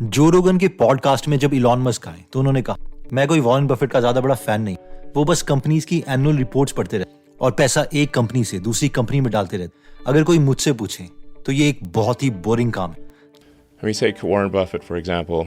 जो रोगन के पॉडकास्ट में जब इलॉन मस्क आए तो उन्होंने कहा, मैं कोई वॉरेन बफेट का ज्यादा बड़ा फैन नहीं, वो बस कंपनीज की एनुअल रिपोर्ट्स पढ़ते रहते और पैसा एक कंपनी से दूसरी कंपनी में डालते रहते। अगर कोई मुझसे पूछे तो ये एक बहुत ही बोरिंग काम है। I mean, take Warren Buffett, for example.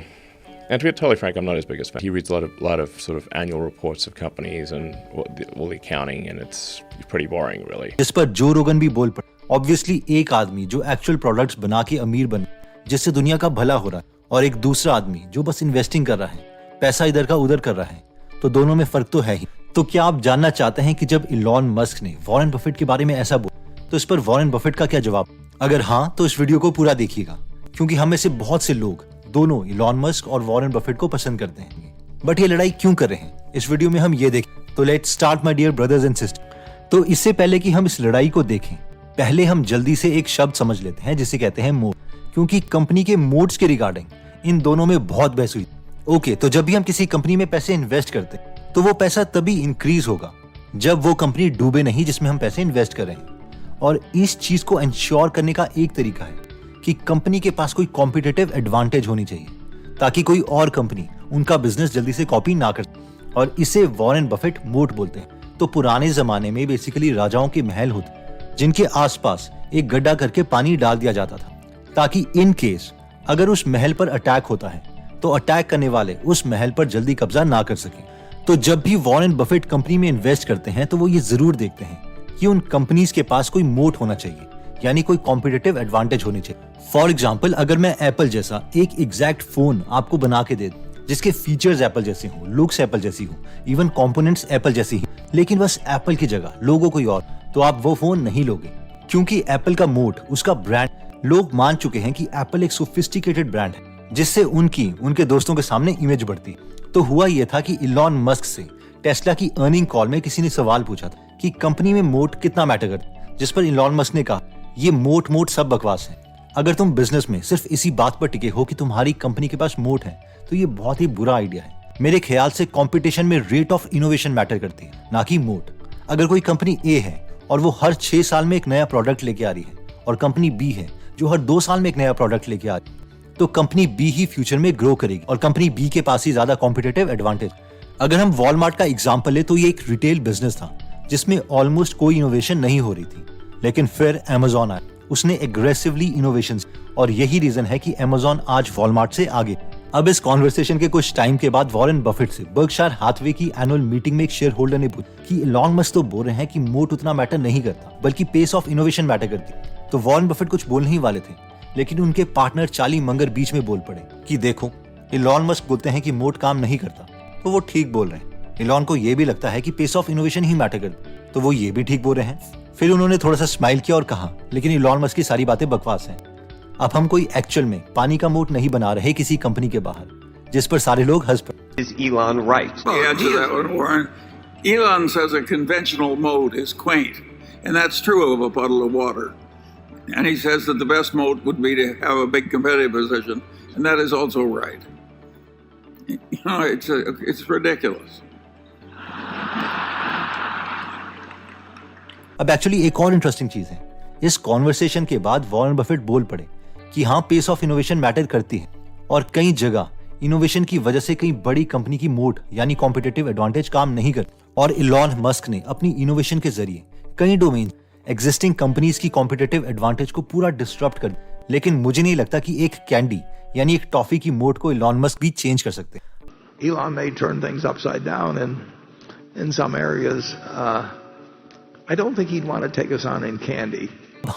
And to be totally frank, I'm not his biggest fan. He reads a lot of sort of annual reports of companies and all the accounting, and it's pretty boring, really. जिस पर जो रोगन भी बोल पड़े। Obviously एक आदमी जो एक्चुअल प्रोडक्ट्स बना के अमीर बने, जिससे दुनिया का भला हो रहा है, और एक दूसरा आदमी जो बस इन्वेस्टिंग कर रहा है, पैसा इधर का उधर कर रहा है, तो दोनों में फर्क तो है ही। तो क्या आप जानना चाहते हैं कि जब इलॉन मस्क ने वॉरेन बफेट के बारे में ऐसा बोला तो इस पर वॉरेन बफेट का क्या जवाब? अगर हाँ तो इस वीडियो को पूरा देखिएगा, क्योंकि हम में से बहुत से लोग दोनों इलॉन मस्क और वॉरेन बफेट को पसंद करते हैं। बट ये लड़ाई क्यों कर रहे हैं, इस वीडियो में हम ये देखें। तो let's start my dear brothers and sister. तो इससे पहले कि हम इस लड़ाई को देखें, पहले हम जल्दी से एक शब्द समझ लेते हैं जिसे कहते हैं मोड, क्योंकि कंपनी के मोड्स के रिगार्डिंग इन दोनों में बहुत बहस हुई। ओके, तो जब भी हम किसी कंपनी में पैसे इन्वेस्ट करते हैं तो वो पैसा तभी इंक्रीज होगा जब वो कंपनी डूबे नहीं जिसमें हम पैसे इन्वेस्ट कर रहे हैं। और इस चीज को इंश्योर करने का एक तरीका है कि कंपनी के पास कोई कॉम्पिटिटिव एडवांटेज होनी चाहिए, ताकि कोई और कंपनी उनका बिजनेस जल्दी से कॉपी ना कर। और इसे वॉरेन बफेट मोट बोलते हैं। तो पुराने जमाने में बेसिकली राजाओं के महल होते जिनके आसपास एक गड्ढा करके पानी डाल दिया जाता था, ताकि इन केस अगर उस महल पर अटैक होता है तो अटैक करने वाले उस महल पर जल्दी कब्जा ना कर सके। तो जब भी वॉरेन बफेट कंपनी में इन्वेस्ट करते हैं तो वो ये जरूर देखते हैं कि उन कंपनीज के पास कोई मोट होना चाहिए, यानी कोई कॉम्पिटिटिव एडवांटेज होनी चाहिए। फॉर एग्जाम्पल, अगर मैं एप्पल जैसा एक एग्जैक्ट फोन आपको बना के दे दूं जिसके फीचर्स एप्पल जैसे हो, लुक्स एप्पल जैसी हो, इवन कंपोनेंट्स एप्पल जैसी ही, लेकिन बस एप्पल की जगह लोगो कोई और, तो आप वो फोन नहीं लोगे, क्योंकि एप्पल का मोट, उसका ब्रांड, लोग मान चुके हैं कि एप्पल एक सोफिस्टिकेटेड ब्रांड है जिससे उनके दोस्तों के सामने इमेज बढ़ती। तो हुआ यह था कि इलॉन मस्क से टेस्ला की अर्निंग कॉल में किसी ने सवाल पूछा था कि कंपनी में मोट कितना मैटर करता, जिस पर इलॉन मस्क ने कहा, ये मोट सब बकवास है। अगर तुम बिजनेस में सिर्फ इसी बात पर टिके हो कि तुम्हारी कंपनी के पास मोट है तो ये बहुत ही बुरा आइडिया है। मेरे ख्याल से कंपटीशन में रेट ऑफ इनोवेशन मैटर करती है, ना कि मोट। अगर कोई कंपनी ए है और वो हर 6 साल में एक नया प्रोडक्ट लेके आ रही है, और कंपनी बी है जो हर 2 साल में एक नया प्रोडक्ट लेके आ रही है, तो कंपनी बी ही फ्यूचर में ग्रो करेगी और कंपनी बी के पास ही ज्यादा कॉम्पिटिटिव एडवांटेज। अगर हम वॉलमार्ट का एग्जांपल ले तो ये एक रिटेल बिजनेस था जिसमें ऑलमोस्ट कोई इनोवेशन नहीं हो रही थी, लेकिन फिर अमेजॉन आया, उसने एग्रेसिवली इनोवेशन, और यही रीजन है कि अमेजॉन आज वॉलमार्ट से आगे। अब इस कॉन्वर्सेशन के कुछ टाइम के बाद वॉरेन बफेट से बर्कशायर हाथवे की एनुअल मीटिंग में एक शेयर होल्डर ने पूछा कि इलॉन मस्क तो बोल रहे हैं कि मोट उतना मैटर नहीं करता, बल्कि पेस ऑफ इनोवेशन मैटर करती। तो वॉरेन बफेट कुछ बोलने ही वाले थे, लेकिन उनके पार्टनर चार्ली मंगर बीच में बोल पड़े कि देखो, इलॉन मस्क बोलते हैं कि मोट काम नहीं करता, तो वो ठीक बोल रहे हैं। इलॉन को ये भी लगता है कि पेस ऑफ इनोवेशन ही मैटर करती, तो वो ये भी ठीक बोल रहे हैं। फिर उन्होंने थोड़ा सा स्माइल किया और कहा, लेकिन इलॉन मस्क की सारी बातें बकवास हैं। अब हम कोई एक्चुअल में पानी का मोट नहीं बना रहे किसी कंपनी के बाहर, जिस पर सारे लोग हंस पड़े। Is Elon right? Answer that one, Warren. Elon says a conventional moat is quaint, and that's true of a puddle of water. And he says that the best moat would be to have a big competitive position, and that is also right. You know, it's ridiculous. अब actually एक और interesting चीज है, इस conversation के बाद Warren Buffett बोल पड़े कि हाँ, पेस ऑफ इनोवेशन मैटर करती है, और कई जगह इनोवेशन की वजह से कई बड़ी कंपनी की मोट यानी कॉम्पिटिटिव एडवांटेज काम नहीं करती। और इलॉन मस्क ने अपनी इनोवेशन के जरिए कई डोमेन एग्जिस्टिंग कंपनीज की कॉम्पिटिटिव एडवांटेज को पूरा डिस्टर्ब कर दिया। लेकिन मुझे नहीं लगता कि एक कैंडी यानी एक टॉफी की मोट को इलॉन मस्क भी चेंज कर सकते। Elon may turn things upside down in some areas. I don't think he'd want to take us on in candy.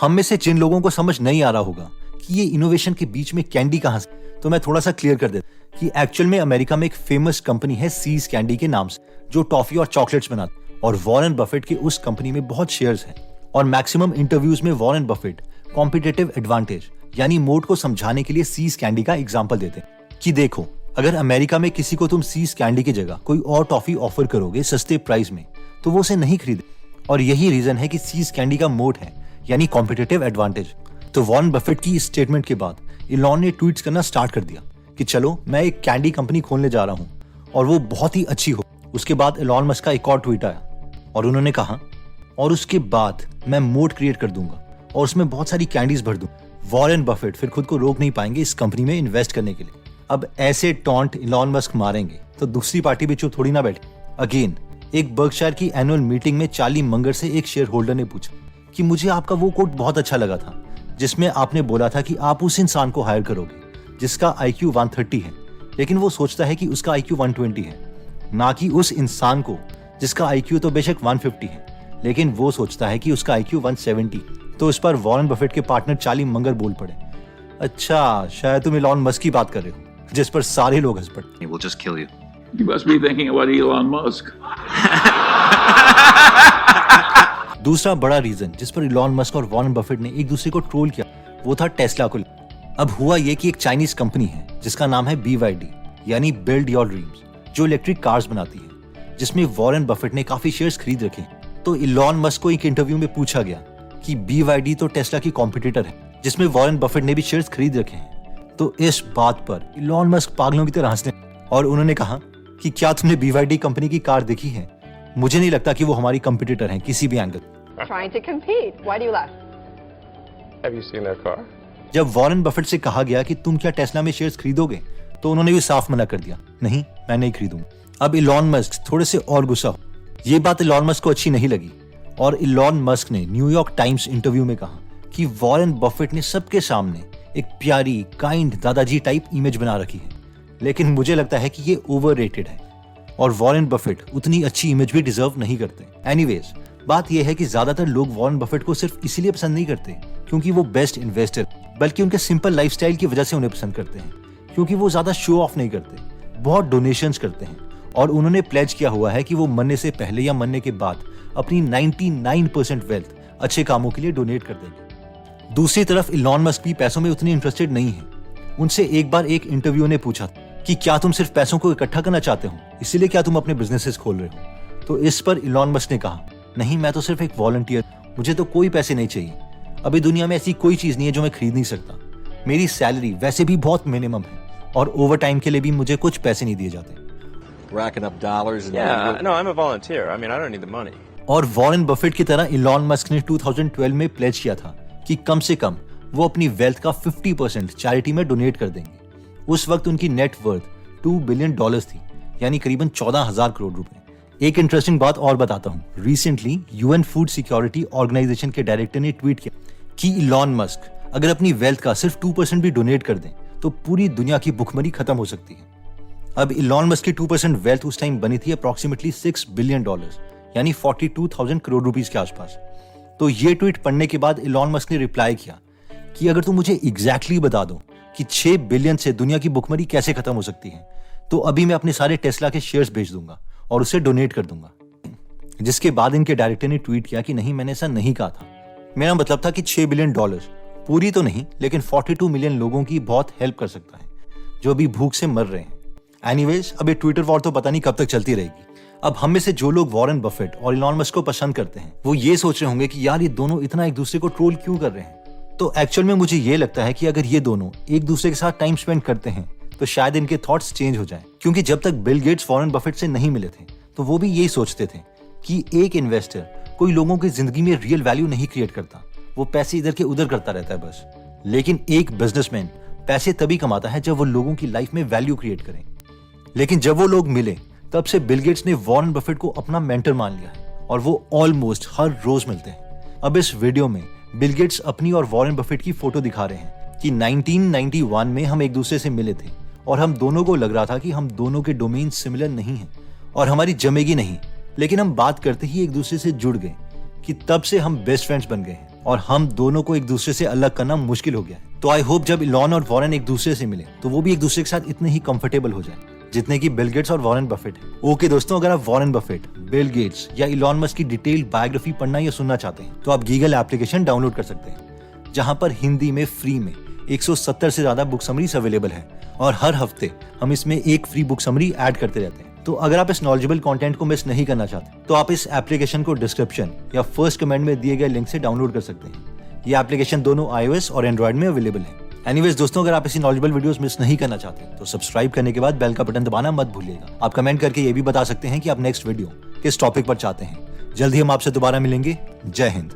हम में से जिन लोगों को समझ नहीं आ रहा होगा कि ये इनोवेशन के बीच में कैंडी कहां से, तो मैं थोड़ा सा क्लियर कर देता कि एक्चुअल में अमेरिका में एक फेमस कंपनी है सीज कैंडी के नाम से, जो टॉफी और चॉकलेट्स बनाती, और वॉरेन बफेट के उस कंपनी में बहुत शेयर्स हैं। और मैक्सिमम इंटरव्यूज में वॉरेन बफेट कॉम्पिटिटिव एडवांटेज यानी मोट को समझाने के लिए सीज कैंडी का एग्जाम्पल देते हैं कि देखो, अगर अमेरिका में किसी को तुम सीज कैंडी की जगह कोई और टॉफी ऑफर करोगे सस्ते प्राइस में, तो वो उसे नहीं खरीदे। और यही रीजन है कि सीज कैंडी का मोट है यानी कॉम्पिटिटिव एडवांटेज। तो वॉरेन बफेट की इस स्टेटमेंट के बाद इलॉन ने ट्वीट्स करना स्टार्ट कर दिया कि चलो, मैं एक कैंडी कंपनी खोलने जा रहा हूं और वो बहुत ही अच्छी हो। उसके बाद इलॉन मस्क का एक और ट्वीट आया और उन्होंने कहा, और उसके बाद मैं मोट क्रिएट कर दूंगा और उसमें बहुत सारी कैंडीज भर दूं। वॉरेन बफेट फिर खुद को रोक नहीं पाएंगे इस कंपनी में इन्वेस्ट करने के लिए। अब ऐसे टॉन्ट इलॉन मस्क मारेंगे तो दूसरी पार्टी भी चुप थोड़ी ना बैठे। अगेन एक बर्कशायर की एनुअल मीटिंग में चार्ली मंगर से एक शेयर होल्डर ने पूछा कि मुझे आपका वो कोट बहुत अच्छा लगा था जिसमें आपने बोला था कि आप उस इंसान को हायर करोगे जिसका IQ 130 है, लेकिन वो सोचता है कि उसका IQ 120 है, ना कि उस इंसान को जिसका IQ तो बेशक 150 है, लेकिन वो सोचता है कि उसका IQ 170। तो इस पर वॉरेन बफेट के पार्टनर चार्ली मंगर बोल पड़े, अच्छा शायद तुम इलॉन मस्क की बात कर रहे हो, जिस पर सारे लोग हंस पड़े। He will just kill you. You must be thinking about Elon Musk. दूसरा बड़ा रीजन जिस पर इलॉन मस्क और वॉरेन बफेट ने एक दूसरे को ट्रोल किया वो था टेस्ला को। अब हुआ ये कि एक चाइनीज कंपनी है जिसका नाम है BYD यानी बिल्ड योर ड्रीम्स, जो इलेक्ट्रिक कार्स बनाती है, जिसमें वॉरेन बफेट ने काफी शेयर्स खरीद रखे। तो इलॉन मस्क को एक इंटरव्यू में पूछा गया कि BYD तो टेस्ला की कॉम्पिटिटर है, जिसमें वॉरेन बफेट ने भी शेयर्स खरीद रखे हैं। तो इस बात पर इलॉन मस्क पागलों की तरह हंसने और उन्होंने कहा कि क्या तुमने BYD कंपनी की कार देखी है? मुझे नहीं लगता कि वो हमारी कंपिटिटर हैं किसी भी angle. Trying to compete. Why do you laugh? Have you seen their car? जब वॉरेन बफेट से कहा गया कि तुम क्या टेस्ला में शेयर्स खरीदोगे तो उन्होंने भी साफ मना कर दिया, नहीं मैं नहीं खरीदूंगा। अब इलॉन मस्क थोड़े से और गुस्सा हो। ये बात इलॉन मस्क को अच्छी नहीं लगी और इलॉन मस्क ने न्यूयॉर्क टाइम्स इंटरव्यू में कहा कि वॉरेन बफेट ने सबके सामने एक प्यारी काइंड दादाजी टाइप इमेज बना रखी है, लेकिन मुझे लगता है कि ये ओवररेटेड है और वॉरेन बफेट उतनी अच्छी इमेज भी डिजर्व नहीं करते। एनीवेज बात यह है कि ज्यादातर लोग वॉरेन बफेट को सिर्फ इसीलिए पसंद नहीं करते क्योंकि वो बेस्ट इन्वेस्टर, बल्कि उनके सिंपल लाइफस्टाइल की वजह से उन्हें पसंद करते हैं, क्योंकि वो ज्यादा शो ऑफ नहीं करते, बहुत डोनेशंस करते हैं और उन्होंने प्लेज किया हुआ है कि वो मरने से पहले या मरने के बाद अपनी 99% वेल्थ अच्छे कामों के लिए डोनेट कर देंगे। दूसरी तरफ इलॉन मस्क भी पैसों में उतनी इंटरेस्टेड नहीं है। उनसे एक बार एक इंटरव्यू ने पूछा कि क्या तुम सिर्फ पैसों को इकट्ठा करना चाहते हो, इसीलिए क्या तुम अपने बिजनेसेस खोल रहे हो? तो इस पर इलॉन मस्क ने कहा, नहीं मैं तो सिर्फ एक वॉलंटियर, मुझे तो कोई पैसे नहीं चाहिए। अभी दुनिया में ऐसी कोई चीज नहीं है जो मैं खरीद नहीं सकता। मेरी सैलरी वैसे भी बहुत मिनिमम है और ओवर टाइम के लिए भी मुझे कुछ पैसे नहीं दिए जाते। Racking up dollars and Yeah, no, I'm a volunteer. I mean, I don't need the money. और वॉरेन बफेट की तरह इलॉन मस्क ने 2012 में प्लेज किया था कि कम से कम वो अपनी वेल्थ का 50% चैरिटी में डोनेट कर देंगे। उस वक्त उनकी नेट वर्थ $2 बिलियन थी, यानी करीबन 14,000 करोड़ रुपए। एक इंटरेस्टिंग बात और बताता हूँ, recently UN food security organisation के डायरेक्टर ने ट्वीट किया कि इलॉन मस्क अगर अपनी वेल्थ का सिर्फ 2% भी डोनेट कर दें तो पूरी दुनिया की भुखमरी खत्म हो सकती है। अब इलॉन मस्क की 2% वेल्थ उस टाइम बनी थी अप्रॉक्सीमेटली $6 बिलियन, यानी 42,000 करोड़ रुपीस के आसपास। तो ये ट्वीट पढ़ने के बाद इलॉन मस्क ने रिप्लाई किया कि अगर तुम मुझे एग्जैक्टली बता दो कि 6 बिलियन से दुनिया की भुखमरी कैसे खत्म हो सकती है तो अभी मैं अपने सारे टेस्ला के शेयर्स बेच दूंगा और उसे डोनेट कर दूंगा। जिसके बाद इनके डायरेक्टर ने ट्वीट किया कि नहीं मैंने ऐसा नहीं कहा था, मेरा मतलब था कि $6 बिलियन पूरी तो नहीं लेकिन 42 मिलियन लोगों की बहुत हेल्प कर सकता है जो अभी भूख से मर रहे हैं। एनीवेज अब ये ट्विटर वॉर तो पता नहीं कब तक चलती रहेगी। अब हम में से जो लोग वॉरेन बफेट और इलॉन मस्क को पसंद करते हैं वो ये सोच रहे होंगे कि यार ये दोनों इतना एक दूसरे को ट्रोल क्यों कर रहे हैं। तो एक्चुअल में मुझे ये लगता है कि अगर ये दोनों एक दूसरे के साथ टाइम स्पेंड करते हैं तो शायद इनके थॉट्स चेंज हो जाएं, क्योंकि जब तक बिल गेट्स वॉरेन बफेट से नहीं मिले थे तो वो भी यही सोचते थे कि एक इन्वेस्टर कोई लोगों की जिंदगी में रियल वैल्यू नहीं क्रिएट करता, वो पैसे इधर के उधर करता रहता है बस। लेकिन एक बिजनेसमैन पैसे तभी कमाता है जब वो लोगों की लाइफ में वैल्यू क्रिएट करे। लेकिन जब वो लोग मिले तब से बिल गेट्स ने वॉरेन बफेट को अपना मेंटर मान लिया है और वो ऑलमोस्ट हर रोज मिलते हैं। अब इस वीडियो में बिल गेट्स अपनी और वॉरेन बफेट की फोटो दिखा रहे हैं कि 1991 में हम एक दूसरे से मिले थे और हम दोनों को लग रहा था कि हम दोनों के डोमेन सिमिलर नहीं हैं और हमारी जमेगी नहीं, लेकिन हम बात करते ही एक दूसरे से जुड़ गए कि तब से हम बेस्ट फ्रेंड्स बन गए हैं और हम दोनों को एक दूसरे से अलग करना मुश्किल हो गया है। तो आई होप जब इलॉन और वॉरेन एक दूसरे से मिले तो वो भी एक दूसरे के साथ इतने ही कंफर्टेबल हो जाए जितने की बिल गेट्स और वॉरेन बफेट है। ओके दोस्तों, अगर आप वॉरेन बफेट, बिल गेट्स या इलॉन मस्क की डिटेल्ड बायोग्राफी पढ़ना या सुनना चाहते हैं तो आप गीगल एप्लीकेशन डाउनलोड कर सकते हैं, जहां पर हिंदी में फ्री में 170 से ज्यादा बुक समरीज अवेलेबल है और हर हफ्ते हम इसमें एक फ्री बुक समरी ऐड करते रहते हैं। तो अगर आप इस नॉलेजेबल कंटेंट को मिस नहीं करना चाहते तो आप इस एप्लीकेशन को डिस्क्रिप्शन या फर्स्ट कमेंट में दिए गए लिंक से डाउनलोड कर सकते हैं। ये एप्लीकेशन दोनों iOS और एंड्रॉइड में अवेलेबल है। एनीवेज दोस्तों, अगर आप ऐसी नॉलेजेबल वीडियोस मिस नहीं करना चाहते तो सब्सक्राइब करने के बाद बेल का बटन दबाना मत भूलिएगा। आप कमेंट करके ये भी बता सकते हैं कि आप नेक्स्ट वीडियो किस टॉपिक पर चाहते हैं। जल्द ही हम आपसे दोबारा मिलेंगे। जय हिंद।